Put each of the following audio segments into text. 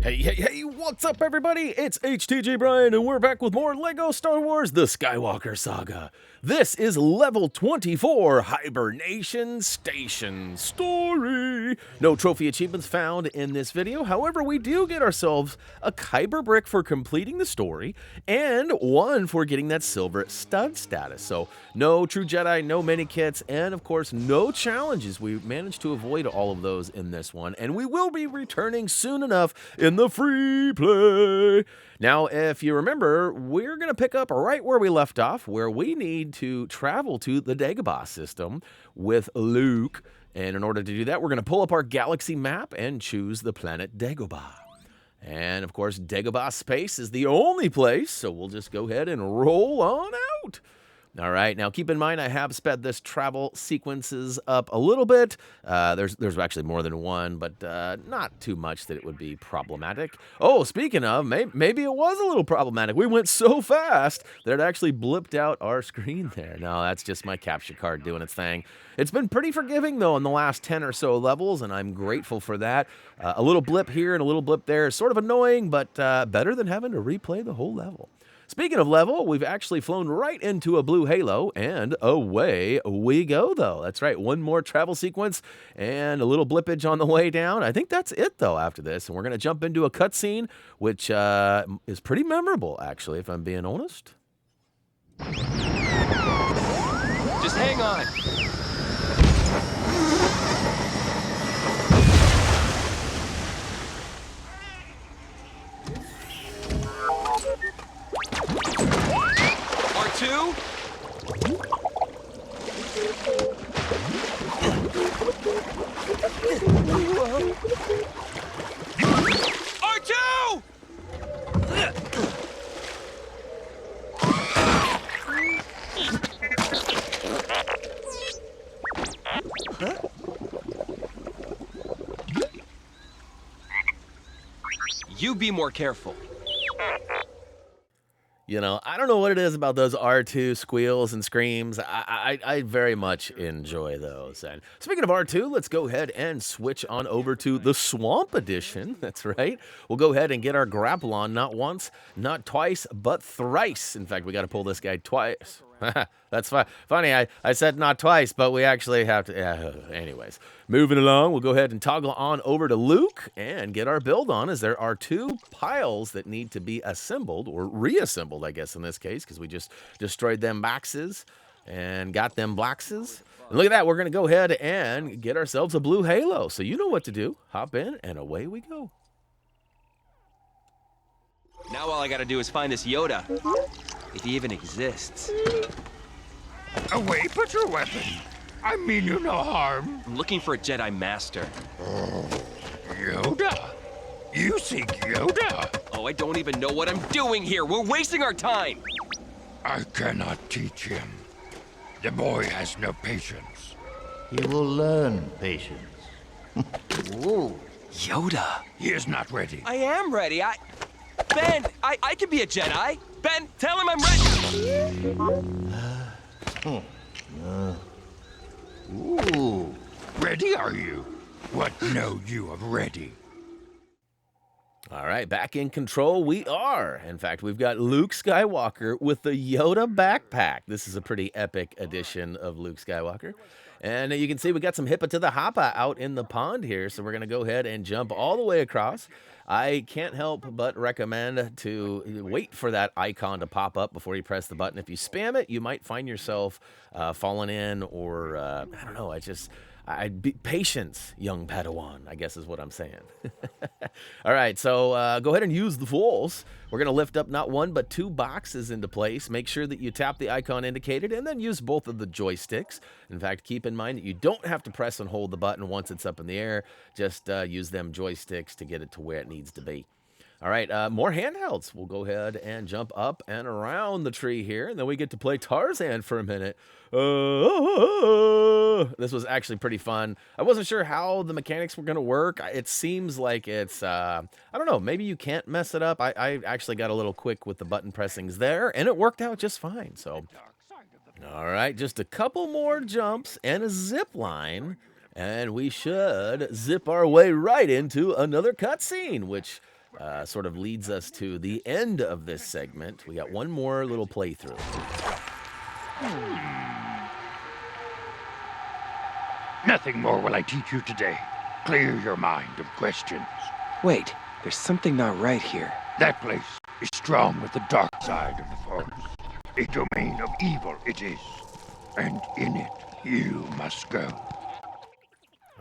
Hey, what's up, everybody? It's HTG Brian, and we're back with more LEGO Star Wars The Skywalker Saga. This is level 24, Hibernation Station Story. No trophy achievements found in this video. However, we do get ourselves a Kyber brick for completing the story, and one for getting that silver stud status. So, no True Jedi, no mini kits, and of course, no challenges. We managed to avoid all of those in this one, and we will be returning soon enough in the free play. Now, if you remember, we're going to pick up right where we left off, where we need to travel to the Dagobah system with Luke. And in order to do that, we're going to pull up our galaxy map and choose the planet Dagobah. And of course, Dagobah space is the only place, so we'll just go ahead and roll on out. All right, now keep in mind I have sped this travel sequences up a little bit. There's actually more than one, but not too much that it would be problematic. Oh, speaking of, maybe it was a little problematic. We went so fast that it actually blipped out our screen there. No, that's just my capture card doing its thing. It's been pretty forgiving, though, in the last 10 or so levels, and I'm grateful for that. A little blip here and a little blip there is sort of annoying, but better than having to replay the whole level. Speaking of level, we've actually flown right into a blue halo, and away we go, though. That's right, one more travel sequence and a little blippage on the way down. I think that's it, though, after this, and we're going to jump into a cutscene, which is pretty memorable, actually, if I'm being honest. Just hang on. R2? R2! Huh? You be more careful. You know, I don't know what it is about those R2 squeals and screams. I very much enjoy those. And speaking of R2, let's go ahead and switch on over to the Swamp Edition. That's right. We'll go ahead and get our grapple on not once, not twice, but thrice. In fact, we got to pull this guy twice. That's funny. I said not twice, but we actually have to. Anyways, moving along, we'll go ahead and toggle on over to Luke and get our build on, as there are two piles that need to be assembled, or reassembled, I guess, in this case, because we just destroyed them boxes and got them blaxes. And look at that. We're going to go ahead and get ourselves a blue halo. So you know what to do. Hop in, and away we go. Now all I gotta do is find this Yoda. If he even exists. Away, put your weapon. I mean you no harm. I'm looking for a Jedi Master. Yoda? You seek Yoda? Oh, I don't even know what I'm doing here. We're wasting our time. I cannot teach him. The boy has no patience. He will learn patience. Ooh. Yoda. He is not ready. I am ready. Ben, I can be a Jedi. Ben, tell him I'm ready. Ooh. Ready are you? What know you of ready? All right, back in control we are. In fact, we've got Luke Skywalker with the Yoda backpack. This is a pretty epic edition of Luke Skywalker. And you can see we got some Hippa to the Hoppa out in the pond here, so we're going to go ahead and jump all the way across. I can't help but recommend to wait for that icon to pop up before you press the button. If you spam it, you might find yourself falling in, or I don't know, I'd be patience, young Padawan, I guess is what I'm saying. All right, so go ahead and use the Force. We're going to lift up not one, but two boxes into place. Make sure that you tap the icon indicated and then use both of the joysticks. In fact, keep in mind that you don't have to press and hold the button once it's up in the air. Just use them joysticks to get it to where it needs to be. All right, more handhelds. We'll go ahead and jump up and around the tree here, and then we get to play Tarzan for a minute. This was actually pretty fun. I wasn't sure how the mechanics were going to work. It seems like it's, I don't know, maybe you can't mess it up. I actually got a little quick with the button pressings there, and it worked out just fine. So, all right, just a couple more jumps and a zip line, and we should zip our way right into another cutscene, which sort of leads us to the end of this segment. We got one more little playthrough. Nothing more will I teach you today. Clear your mind of questions. Wait, there's something not right here. That place is strong with the dark side of the Force. A domain of evil it is. And in it, you must go.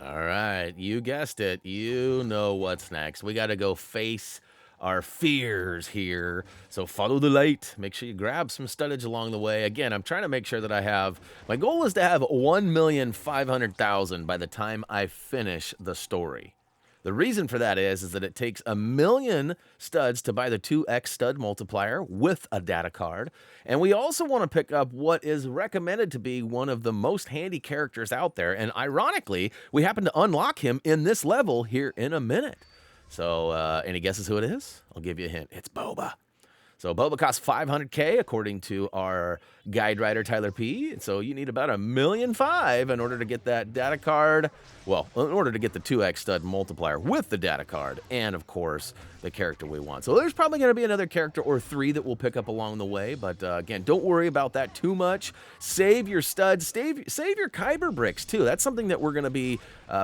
All right, you guessed it. You know what's next. We got to go face our fears here. So follow the light. Make sure you grab some studdage along the way. Again, I'm trying to make sure that I have... My goal is to have 1,500,000 by the time I finish the story. The reason for that is that it takes 1 million studs to buy the 2x stud multiplier with a data card. And we also want to pick up what is recommended to be one of the most handy characters out there. And ironically, we happen to unlock him in this level here in a minute. So any guesses who it is? I'll give you a hint. It's Boba. So Boba costs 500K according to our guide writer Tyler P. So you need about 1.5 million in order to get that data card. Well, in order to get the 2x stud multiplier with the data card and, of course, the character we want. So there's probably going to be another character or 3 that we'll pick up along the way. But again, don't worry about that too much. Save your studs. Save your Kyber bricks, too. That's something that we're going to be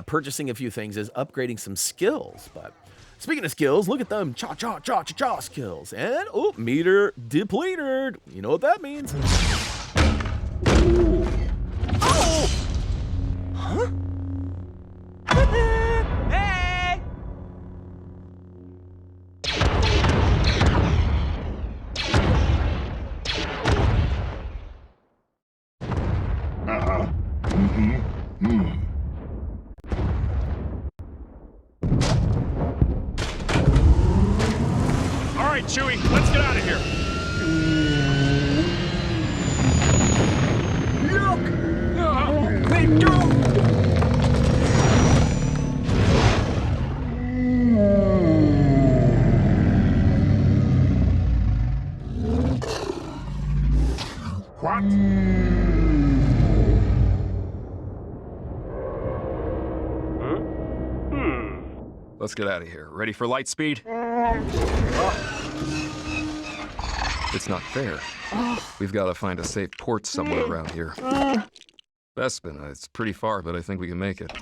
purchasing a few things, is upgrading some skills. But speaking of skills, look at them cha-cha-cha-cha-cha skills. And, oh, meter depleted. You know what that means. Ooh. Oh! Huh? Hey! All right, Chewie, let's get out of here. Look! They don't! What? Let's get out of here. Ready for light speed? It's not fair. We've got to find a safe port somewhere around here. Bespin, it's pretty far, but I think we can make it.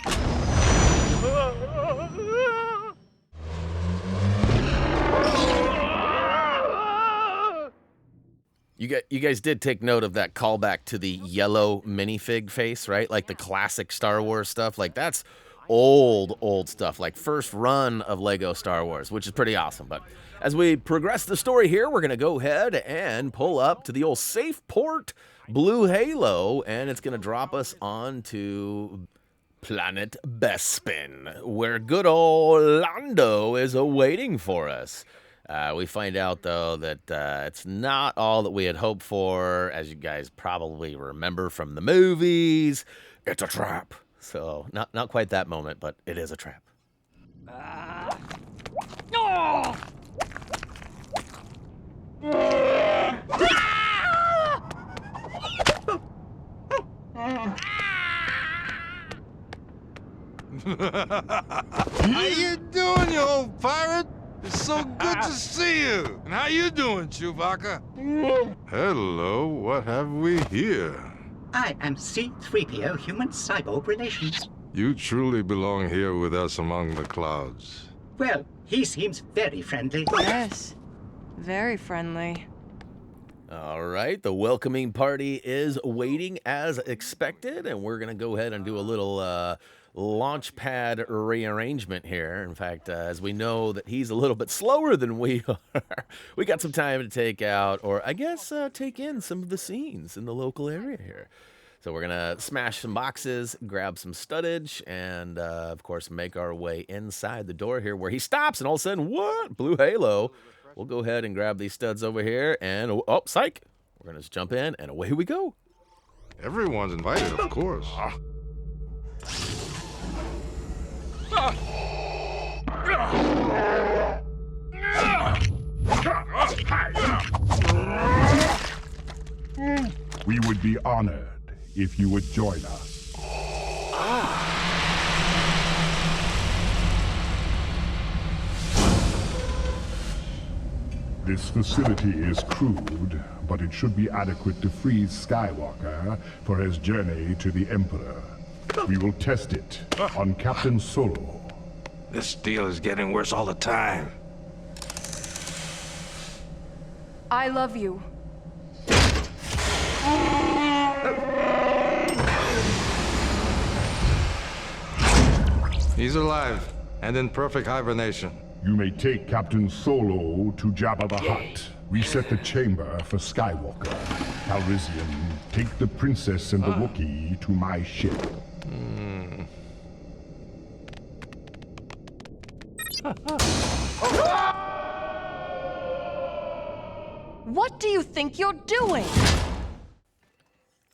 You guys did take note of that callback to the yellow minifig face, right? Like the classic Star Wars stuff. Like that's old stuff, like first run of Lego Star Wars, which is pretty awesome. But as we progress the story here, we're going to go ahead and pull up to the old safe port Blue Halo, and it's going to drop us onto planet Bespin, where good old Lando is awaiting for us. We find out, though, that it's not all that we had hoped for. As you guys probably remember from the movies, it's a trap. So, not quite that moment, but it is a trap. How you doing, you old pirate? It's so good to see you. And how you doing, Chewbacca? Hello, what have we here? I am C-3PO Human-Cyborg Relations. You truly belong here with us among the clouds. Well, he seems very friendly. Yes, very friendly. All right, the welcoming party is waiting as expected, and we're going to go ahead and do a little launch pad rearrangement here. In fact, as we know that he's a little bit slower than we are, we got some time to take out, or I guess take in some of the scenes in the local area here. So we're going to smash some boxes, grab some studdage, and, of course, make our way inside the door here where he stops, and all of a sudden, what? Blue Halo. We'll go ahead and grab these studs over here, and, oh, psych. We're going to just jump in, and away we go. Everyone's invited, of course. We would be honored if you would join us. This facility is crude, but it should be adequate to freeze Skywalker for his journey to the Emperor. We will test it on Captain Solo. This deal is getting worse all the time. I love you. He's alive and in perfect hibernation. You may take Captain Solo to Jabba the Hutt. Reset the chamber for Skywalker. Calrissian, take the princess and the Wookiee to my ship. What do you think you're doing?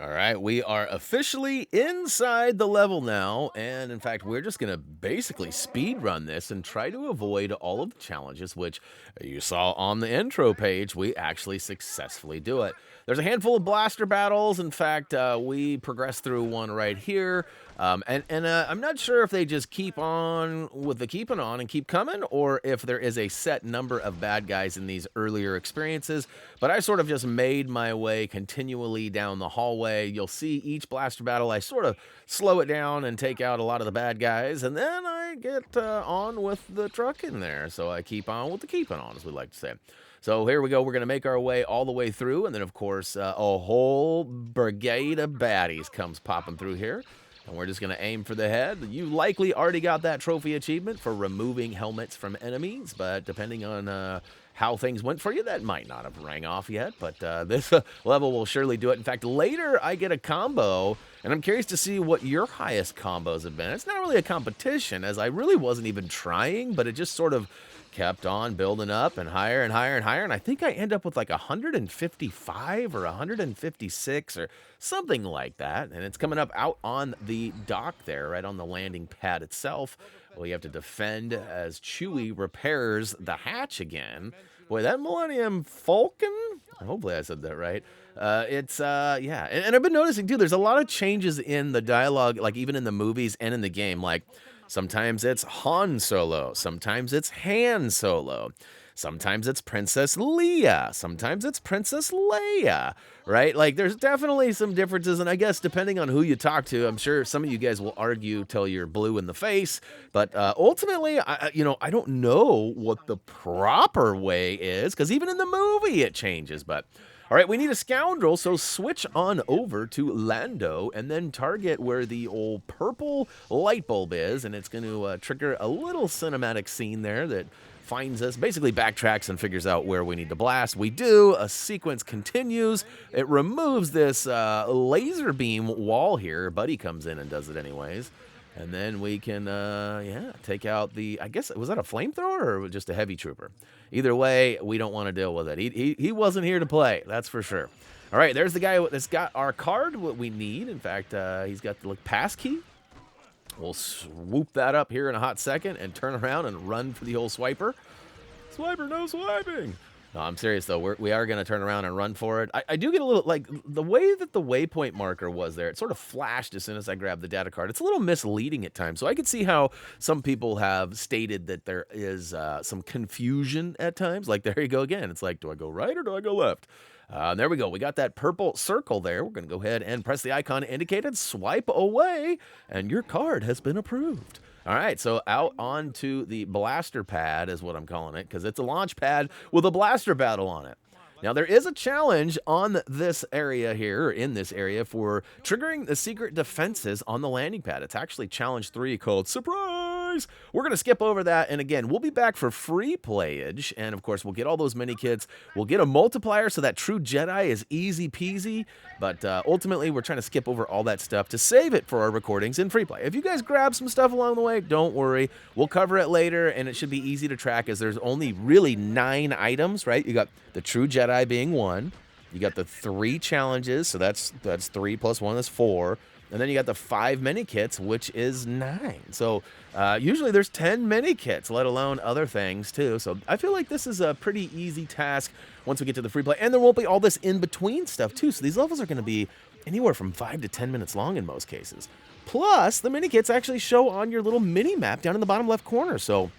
All right, we are officially inside the level now, and in fact, we're just going to basically speed run this and try to avoid all of the challenges, which you saw on the intro page. We actually successfully do it. There's a handful of blaster battles. In fact, we progressed through one right here, and I'm not sure if they just keep on with the keeping on and keep coming, or if there is a set number of bad guys in these earlier experiences, but I sort of just made my way continually down the hallway. You'll see each blaster battle, I sort of slow it down and take out a lot of the bad guys, and then I get on with the truck in there. So I keep on with the keeping on, as we like to say. So here we go. We're going to make our way all the way through, and then, of course, a whole brigade of baddies comes popping through here, and we're just going to aim for the head. You likely already got that trophy achievement for removing helmets from enemies, but depending on how things went for you, that might not have rang off yet, but this level will surely do it. In fact, later I get a combo, and I'm curious to see what your highest combos have been. It's not really a competition, as I really wasn't even trying, but it just sort of kept on building up and higher and higher and higher, and I think I end up with like 155 or 156 or something like that, and it's coming up out on the dock there, right on the landing pad itself. We have to defend as Chewie repairs the hatch again. Boy, that Millennium Falcon, hopefully I said that right, yeah, and I've been noticing too, there's a lot of changes in the dialogue, like even in the movies and in the game. Like sometimes it's Han Solo, sometimes it's Han Solo, sometimes it's Princess Leia, sometimes it's Princess Leia, right? Like there's definitely some differences, and I guess depending on who you talk to, I'm sure some of you guys will argue till you're blue in the face, but ultimately, I don't know what the proper way is, because even in the movie it changes, but all right, we need a scoundrel, so switch on over to Lando and then target where the old purple light bulb is, and it's going to trigger a little cinematic scene there that finds us, basically backtracks and figures out where we need to blast. We do, a sequence continues, it removes this laser beam wall here. Buddy comes in and does it anyways. And then we can, take out the, I guess, was that a flamethrower or just a heavy trooper? Either way, we don't want to deal with it. He wasn't here to play, that's for sure. All right, there's the guy that's got our card, what we need. In fact, he's got the pass key. We'll swoop that up here in a hot second and turn around and run for the old swiper. Swiper, no swiping. No, I'm serious, though. We are going to turn around and run for it. I do get a little, like, the way that the waypoint marker was there, it sort of flashed as soon as I grabbed the data card. It's a little misleading at times, so I could see how some people have stated that there is some confusion at times. Like, there you go again. It's like, do I go right or do I go left? There we go. We got that purple circle there. We're going to go ahead and press the icon indicated, swipe away, and your card has been approved. All right, so out onto the blaster pad is what I'm calling it, because it's a launch pad with a blaster battle on it. Now, there is a challenge on this area here, or in this area, for triggering the secret defenses on the landing pad. It's actually challenge 3 called Surprise! We're going to skip over that, and again, we'll be back for free playage, and of course, we'll get all those mini kits. We'll get a multiplier, so that true Jedi is easy peasy, but ultimately, we're trying to skip over all that stuff to save it for our recordings in free play. If you guys grab some stuff along the way, don't worry. We'll cover it later, and it should be easy to track, as there's only really 9 items, right? You got the true Jedi being 1. You got the 3 challenges, so that's 3 plus 1 is 4. And then you got the 5 mini kits, which is 9. So usually there's 10 mini kits, let alone other things too. So I feel like this is a pretty easy task once we get to the free play. And there won't be all this in-between stuff too. So these levels are going to be anywhere from 5 to 10 minutes long in most cases. Plus, the mini kits actually show on your little mini map down in the bottom left corner. So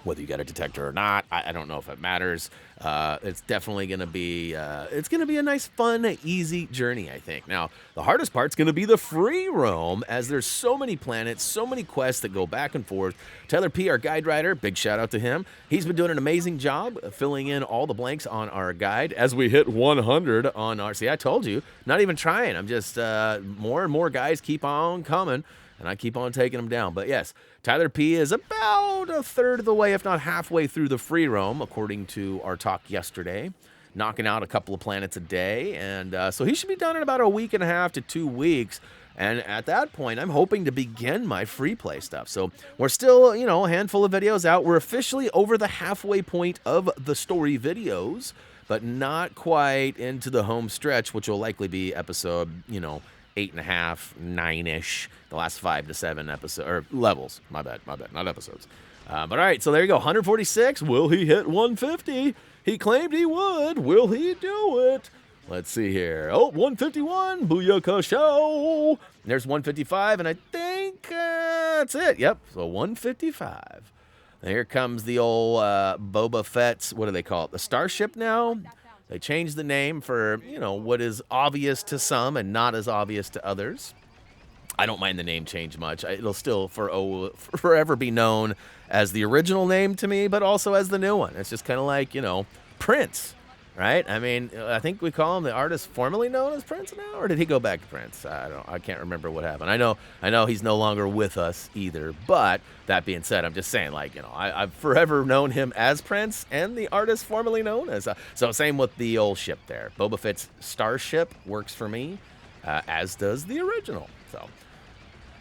Whether you got a detector or not, I don't know if it matters. It's definitely going to be, it's going to be a nice, fun, easy journey, I think. Now, the hardest part's going to be the free roam, as there's so many planets, so many quests that go back and forth. Tyler P., our guide writer, big shout out to him. He's been doing an amazing job filling in all the blanks on our guide as we hit 100 on our, see, I told you, not even trying. I'm just, more and more guys keep on coming, and I keep on taking them down. But yes, Tyler P. is about a third of the way, if not halfway through the free roam, according to our talk yesterday, knocking out a couple of planets a day. And so he should be done in about a week and a half to 2 weeks. And at that point, I'm hoping to begin my free play stuff. So we're still, you know, a handful of videos out. We're officially over the halfway point of the story videos, but not quite into the home stretch, which will likely be episode, you know, 8.5, 9-ish, the last 5 to 7 episodes, or levels. My bad, not episodes. But all right, so there you go, 146. Will he hit 150? He claimed he would. Will he do it? Let's see here. Oh, 151. Booyaka show. There's 155, and I think that's it. Yep, so 155. Here comes the old Boba Fett's, what do they call it? The Starship now? They changed the name for, you know, what is obvious to some and not as obvious to others. I don't mind the name change much. It'll still forever be known as the original name to me, but also as the new one. It's just kind of like, you know, Prince, right? I mean, I think we call him the artist formerly known as Prince now, or did he go back to Prince? I can't remember what happened. I know he's no longer with us either, but that being said, I'm just saying, like, you know, I've forever known him as Prince and the artist formerly known as, so same with the old ship there. Boba Fett's Starship works for me, as does the original, so.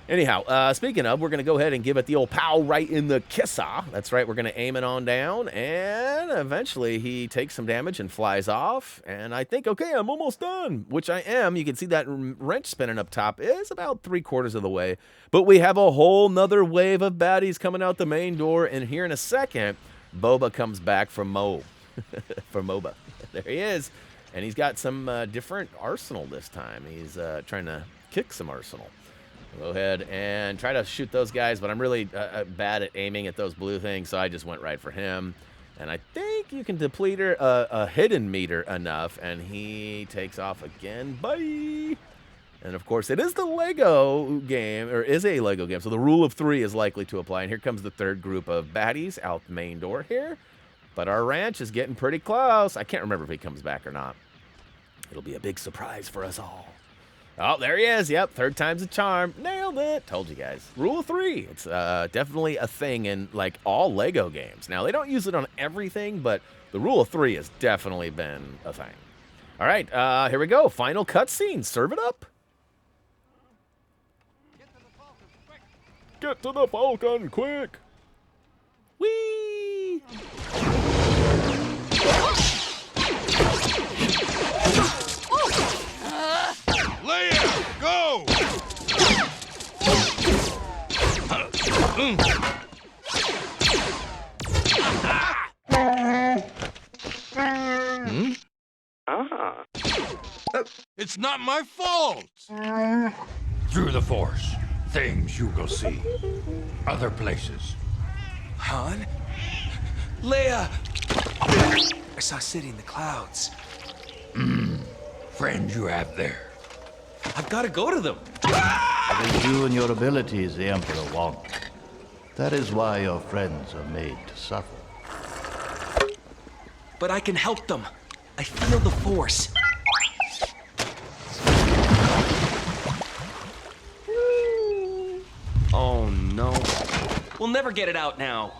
Anyhow, speaking of, we're going to go ahead and give it the old pow right in the kissa. That's right, we're going to aim it on down, and eventually he takes some damage and flies off, and I think, okay, I'm almost done, which I am. You can see that wrench spinning up top is about 3/4 of the way, but we have a whole nother wave of baddies coming out the main door, and here in a second, Boba comes back from for MOBA. There he is, and he's got some different arsenal this time. He's trying to kick some arsenal. Go ahead and try to shoot those guys, but I'm really bad at aiming at those blue things, so I just went right for him. And I think you can deplete a hidden meter enough, and he takes off again. Bye! And of course, it is the Lego game, or is a Lego game, so the rule of 3 is likely to apply. And here comes the third group of baddies out the main door here. But our ranch is getting pretty close. I can't remember if he comes back or not. It'll be a big surprise for us all. Oh, there he is. Yep, third time's a charm. Nailed it. Told you guys. Rule of 3. It's definitely a thing in, like, all Lego games. Now, they don't use it on everything, but the rule of 3 has definitely been a thing. All right, here we go. Final cutscene. Serve it up. Get to the Falcon, quick. Whee! Leia, go! It's not my fault! Through the Force, things you will see. Other places. Han? Leia! I saw a city in the clouds. Friends you have there. I've got to go to them. It is you and your abilities the Emperor wants. That is why your friends are made to suffer. But I can help them. I feel the Force. Oh no. We'll never get it out now.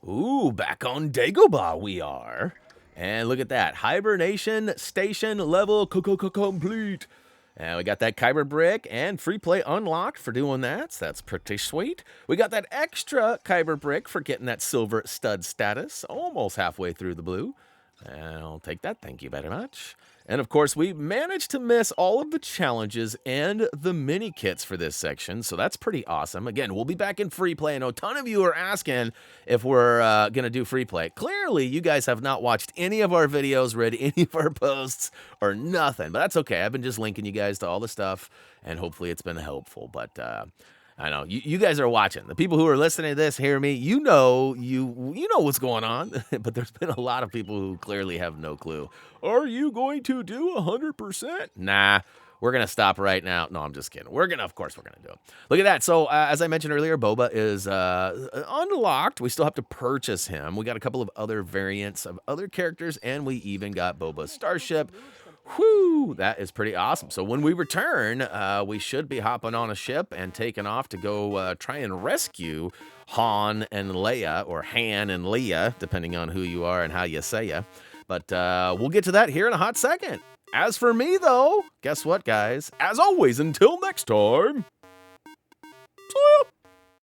Ooh, back on Dagobah we are. And look at that. Hibernation station level complete. And we got that Kyber brick and free play unlocked for doing that. So that's pretty sweet. We got that extra Kyber brick for getting that silver stud status. Almost halfway through the blue. And I'll take that. Thank you very much. And of course, we managed to miss all of the challenges and the mini kits for this section, so that's pretty awesome. Again, we'll be back in free play. I know a ton of you are asking if we're going to do free play. Clearly, you guys have not watched any of our videos, read any of our posts, or nothing, but that's okay. I've been just linking you guys to all the stuff, and hopefully it's been helpful. But I know you guys are watching. The people who are listening to this hear me. You know what's going on. But there's been a lot of people who clearly have no clue. Are you going to do 100%? Nah. We're going to stop right now. No, I'm just kidding. Of course we're going to do it. Look at that. So, as I mentioned earlier, Boba is unlocked. We still have to purchase him. We got a couple of other variants of other characters, and we even got Boba's starship. Whew, that is pretty awesome. So when we return, we should be hopping on a ship and taking off to go try and rescue Han and Leia, or Han and Leia, depending on who you are and how you say ya. But we'll get to that here in a hot second. As for me, though, guess what, guys? As always, until next time...